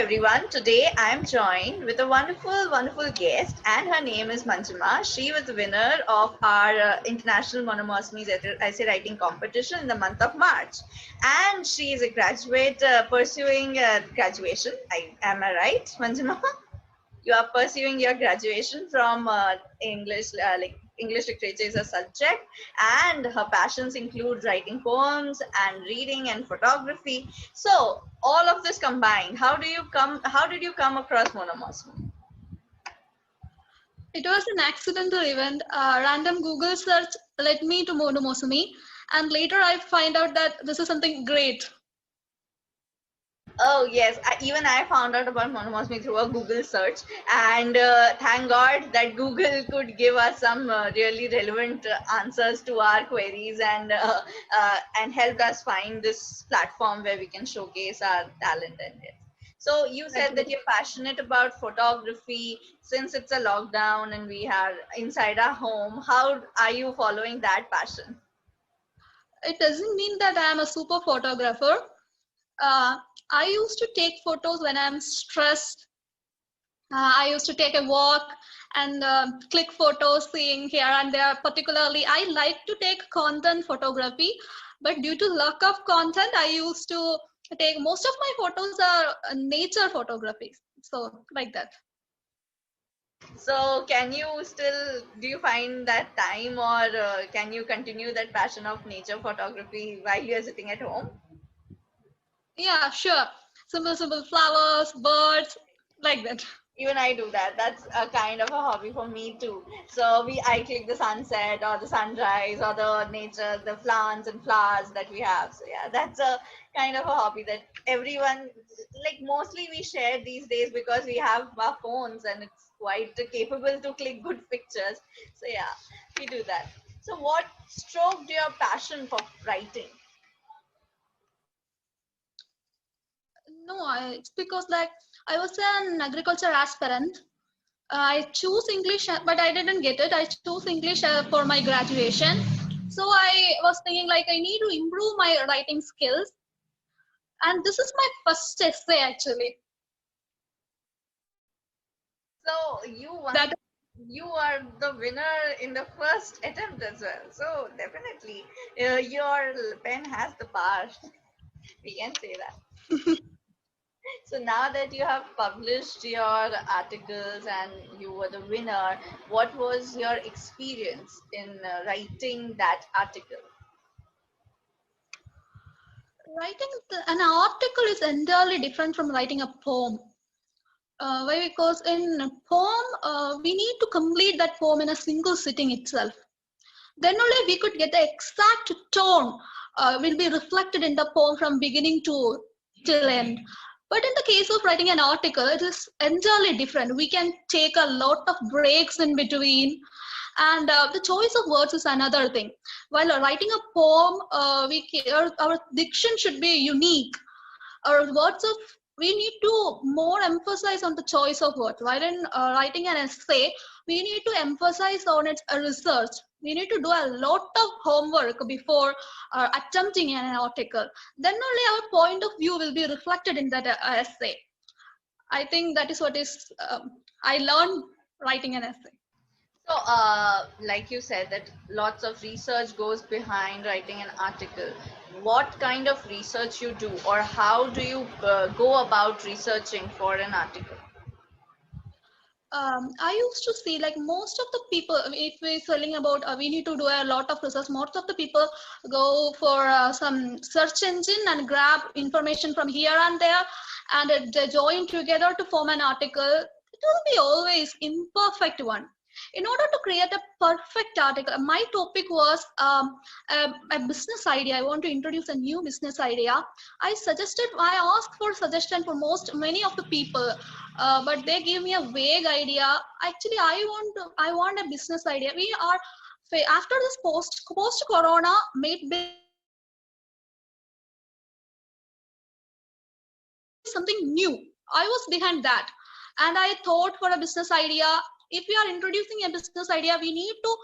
everyone. Today I am joined with a wonderful guest, and her name is Majima. She was the winner of our International Monomousumi essay writing competition in the month of March, and she is a graduate pursuing graduation. Am I right, Majima? You are pursuing your graduation from English, like English literature is a subject, and her passions include writing poems and reading and photography. So all of this combined, how did you come across monomousme? It was an accidental event. A random Google search led me to monomousumi, and later I find out that this is something great. Oh yes, even I found out about monomousme through a Google search, and thank God that Google could give us some really relevant answers to our queries, and helped us find this platform where we can showcase our talent and it. So you said that Exactly. you're passionate about photography. Since it's a lockdown and we are inside our home, how are you following that passion? It doesn't mean that I am a super photographer. Uh, I used to take photos when I'm stressed. I used to take a walk and click photos, seeing here and there. Particularly, I like to take content photography, but due to lack of content, I used to take most of my photos are nature photography. So like that. So, can you still do you find that time, or can you continue that passion of nature photography while you're sitting at home? Yeah, sure. Simple flowers, birds, like that. Even I do that. That's a kind of a hobby for me too. So I click the sunset or the sunrise or the nature, the plants and flowers that we have. So yeah, that's a kind of a hobby that everyone, like, mostly we share these days because we have our phones and it's quite capable to click good pictures. So yeah, we do that. So what stroked your passion for writing? No, it's because like I was an agriculture aspirant. I choose English, but I didn't get it. I chose English for my graduation. So I was thinking like I need to improve my writing skills, and this is my first essay actually. So That you are the winner in the first attempt as well. So definitely, your pen has the power. We can say that. So now that you have published your articles and you were the winner, what was your experience in writing that article? writing an article is entirely different from writing a poem. Why? Because in a poem, we need to complete that poem in a single sitting itself. Then only we could get the exact tone will be reflected in the poem from beginning to till end. But in the case of writing an article, it is entirely different. We can take a lot of breaks in between, and the choice of words is another thing. While writing a poem, our diction should be unique. Our words of we need to more emphasize on the choice of words. While in writing an essay, we need to emphasize on its research. We need to do a lot of homework before attempting an article. Then only our point of view will be reflected in that essay. I think that is what is I learned writing an essay. So, like you said, that lots of research goes behind writing an article. What kind of research you do, or how do you go about researching for an article? I used to see like most of the people, if we're telling about we need to do a lot of research, most of the people go for some search engine and grab information from here and there, and they join together to form an article. It will be always imperfect one. In order to create a perfect article, my topic was a business idea. I want to introduce a new business idea. I asked for suggestion for many of the people, but they give me a vague idea. Actually, I want a business idea. We are after this post corona made business something new. I was behind that, and I thought for a business idea, if we are introducing a business idea, we need to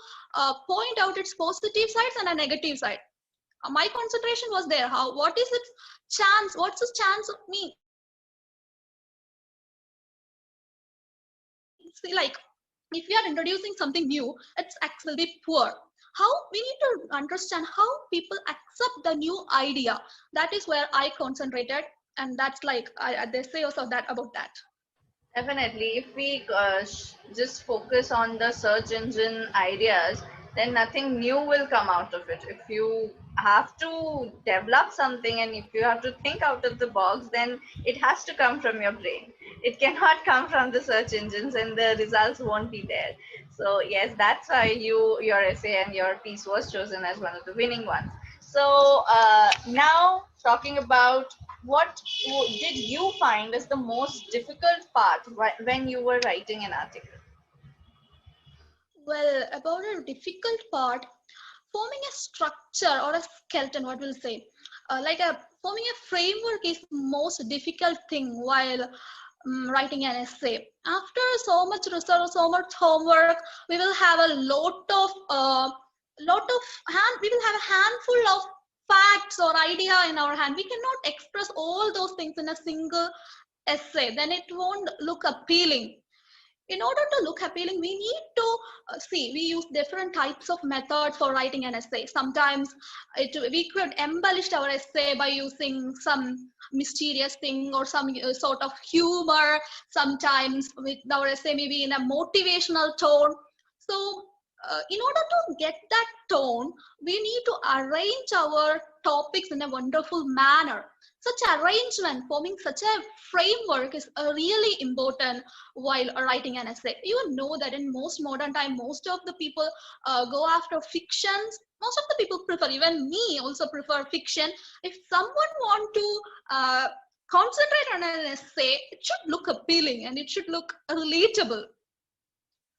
point out its positive sides and a negative side. My concentration was there. How what is its chance? What's the chance of me see, like, if we are introducing something new, it's actually poor. How we need to understand how people accept the new idea. That is where I concentrated, and that's like they say also that about that. Definitely, if we just focus on the search engine ideas, then nothing new will come out of it. If you have to develop something and if you have to think out of the box, then it has to come from your brain. It cannot come from the search engines, and the results won't be there. So yes, that's why your essay and your piece was chosen as one of the winning ones. So now talking about what did you find as the most difficult part when you were writing an article? Well, about a difficult part, forming a structure or a skeleton, what we'll say, forming a framework is most difficult thing while writing an essay. After so much research, so much homework, we will have a lot of we will have a handful of facts or idea in our hand. We cannot express all those things in a single essay. Then it won't look appealing. In order to look appealing, we need to see, we use different types of methods for writing an essay. Sometimes we could embellish our essay by using some mysterious thing or some sort of humor. Sometimes with our essay maybe in a motivational tone. So in order to get that tone, we need to arrange our topics in a wonderful manner. Such arrangement, forming such a framework is really important while writing an essay. You know that in most modern time, most of the people go after fictions. Most of the people prefer, even me also prefer fiction. If someone want to concentrate on an essay, it should look appealing and it should look relatable.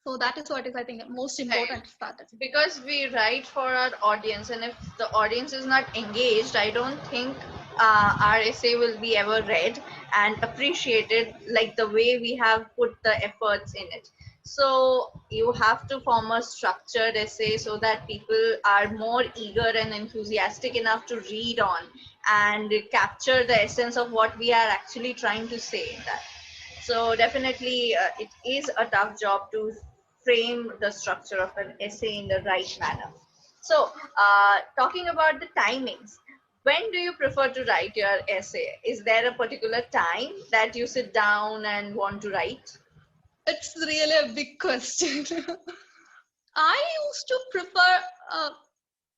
So that is what is, I think, most important part. Because we write for our audience, and if the audience is not engaged, I don't think our essay will be ever read and appreciated like the way we have put the efforts in it. So you have to form a structured essay so that people are more eager and enthusiastic enough to read on and capture the essence of what we are actually trying to say in that. So definitely, it is a tough job to frame the structure of an essay in the right manner. So, talking about the timings, when do you prefer to write your essay? Is there a particular time that you sit down and want to write? It's really a big question. I used to prefer,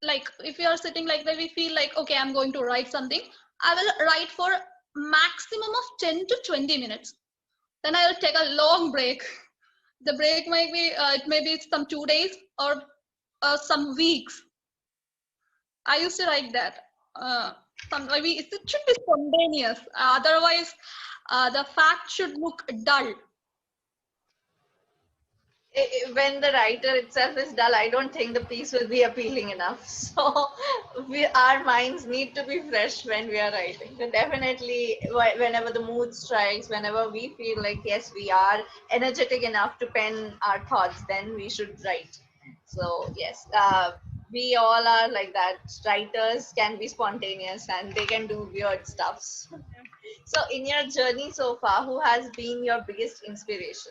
like, if you are sitting like that, we feel like, okay, I'm going to write something. I will write for maximum of 10 to 20 minutes. Then I will take a long break. The break might be, it may be some 2 days or some weeks. I used to write that. Maybe it should be spontaneous. Otherwise, the fact should look dull. When the writer itself is dull, I don't think the piece will be appealing enough. So our minds need to be fresh when we are writing. So definitely, whenever the mood strikes, whenever we feel like yes, we are energetic enough to pen our thoughts, then we should write. So yes, we all are like that. Writers can be spontaneous and they can do weird stuffs. So in your journey so far, who has been your biggest inspiration?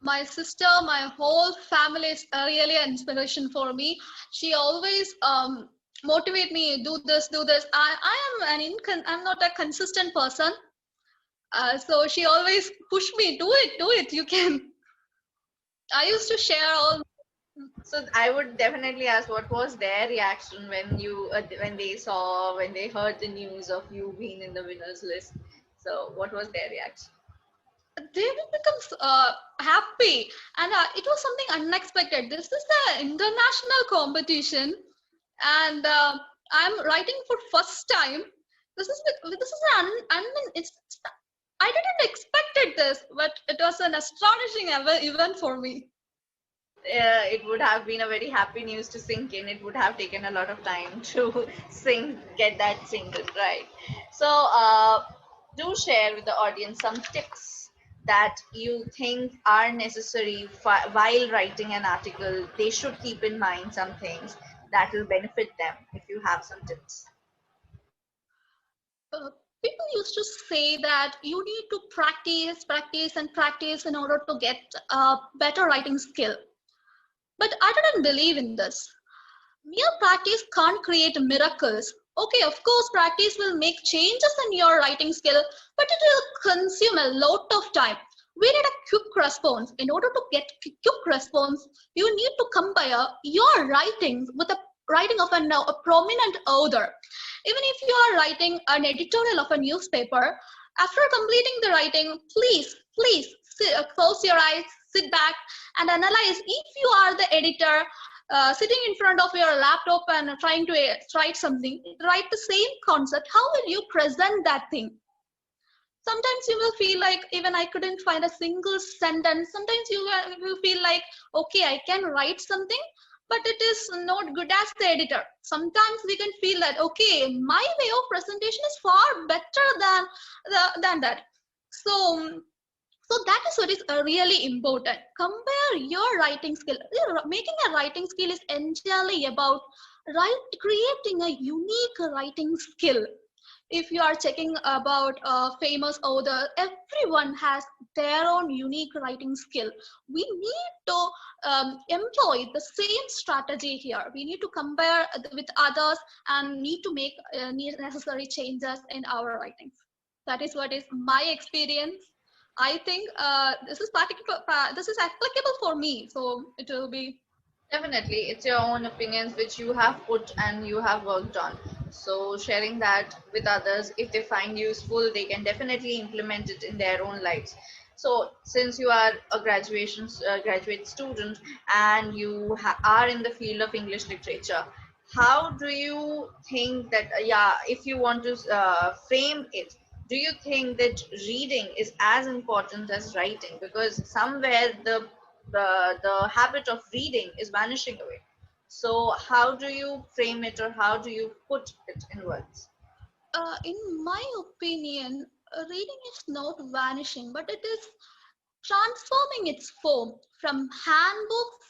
My sister, my whole family is really an inspiration for me. She always motivate me, do this, do this. I'm not a consistent person. So she always push me, do it, you can. I used to share all. So I would definitely ask what was their reaction when they saw when they heard the news of you being in the winners list. So what was their reaction? They will become happy, and it was something unexpected. This is the international competition, and I'm writing for first time. This is it's I didn't expected this, but it was an astonishing event for me. It would have been a very happy news to sink in. It would have taken a lot of time to get that singled, right? So, do share with the audience some tips that you think are necessary while writing an article. They should keep in mind some things that will benefit them if you have some tips. People used to say that you need to practice, practice, and practice in order to get a better writing skill. But I didn't believe in this. Mere practice can't create miracles. Okay, of course, practice will make changes in your writing skill, but it will consume a lot of time. We need a quick response. In order to get quick response, you need to compare your writings with the writing of a prominent author. Even if you are writing an editorial of a newspaper, after completing the writing, please close your eyes, sit back, and analyze. If you are the editor, sitting in front of your laptop and trying to write something, write the same concept. How will you present that thing? Sometimes you will feel like even I couldn't find a single sentence. Sometimes you will feel like, okay, I can write something, but it is not good as the editor. Sometimes we can feel that, okay, my way of presentation is far better than that. So that is what is really important. Compare your writing skill. Making a writing skill is entirely about creating a unique writing skill. If you are checking about a famous author, everyone has their own unique writing skill. We need to employ the same strategy here. We need to compare with others and need to make necessary changes in our writings. That is what is my experience. I think this is applicable for me, so it will be. Definitely, it's your own opinions which you have put and you have worked on. So, sharing that with others, if they find useful, they can definitely implement it in their own lives. So, since you are a graduate student and you are in the field of English literature, how do you think that, yeah, if you want to frame it, do you think that reading is as important as writing? Because somewhere the habit of reading is vanishing away. So how do you frame it or how do you put it in words? In my opinion, reading is not vanishing, but it is transforming its form from handbooks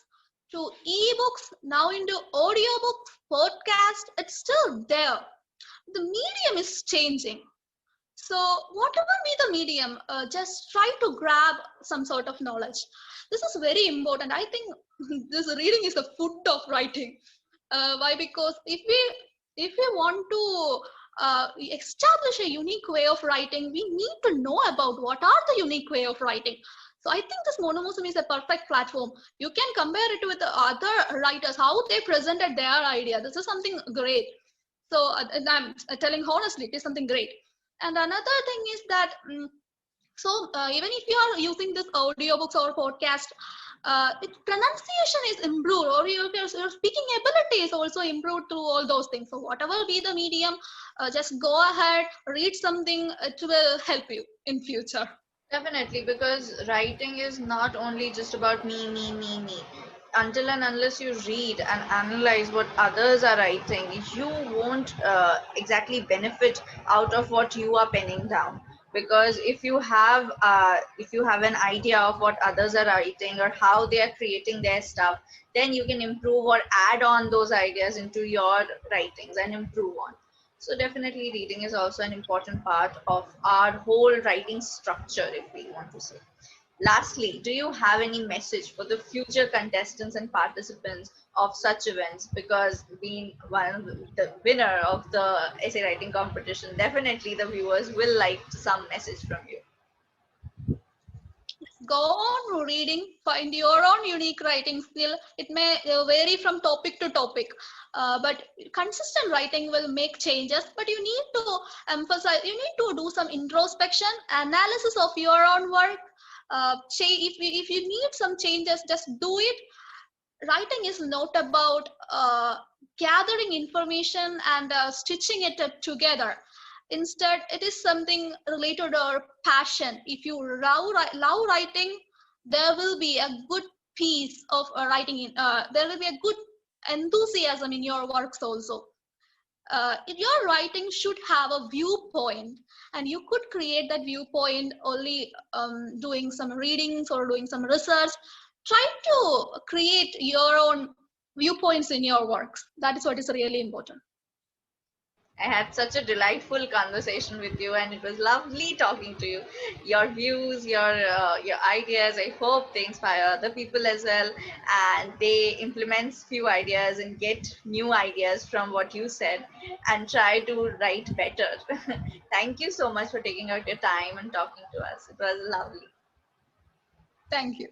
to ebooks, now into audiobooks, podcast. It's still there. The medium is changing. So whatever be the medium, just try to grab some sort of knowledge. This is very important. I think this reading is the food of writing. Why? Because if we want to establish a unique way of writing, we need to know about what are the unique way of writing. So I think this monomousumi is a perfect platform. You can compare it with the other writers, how they presented their idea. This is something great. So and I'm telling honestly, it is something great. And another thing is that even if you are using this audiobooks or podcast, its pronunciation is improved, or your speaking ability is also improved through all those things. So whatever be the medium, just go ahead, read something. It will help you in future. Definitely, because writing is not only just about me. Until and unless you read and analyze what others are writing, you won't exactly benefit out of what you are penning down. Because if you have an idea of what others are writing or how they are creating their stuff, then you can improve or add on those ideas into your writings and improve on. So definitely reading is also an important part of our whole writing structure, if we want to say. Lastly, do you have any message for the future contestants and participants of such events? Because being one of the winner of the essay writing competition, definitely the viewers will like some message from you. Go on reading, find your own unique writing skill. It may vary from topic to topic, but consistent writing will make changes. But you need to emphasize, you need to do some introspection, analysis of your own work. If you need some changes, just do it. Writing is not about gathering information and stitching it together. Instead, it is something related to our passion. If you love writing, there will be a good piece of writing there will be a good enthusiasm in your works also. Your writing should have a viewpoint, and you could create that viewpoint only doing some readings or doing some research. Try to create your own viewpoints in your works. That is what is really important. I had such a delightful conversation with you, and it was lovely talking to you. Your views, your ideas, I hope they inspire other people as well, and they implement few ideas and get new ideas from what you said, and try to write better. Thank you so much for taking out your time and talking to us. It was lovely. Thank you.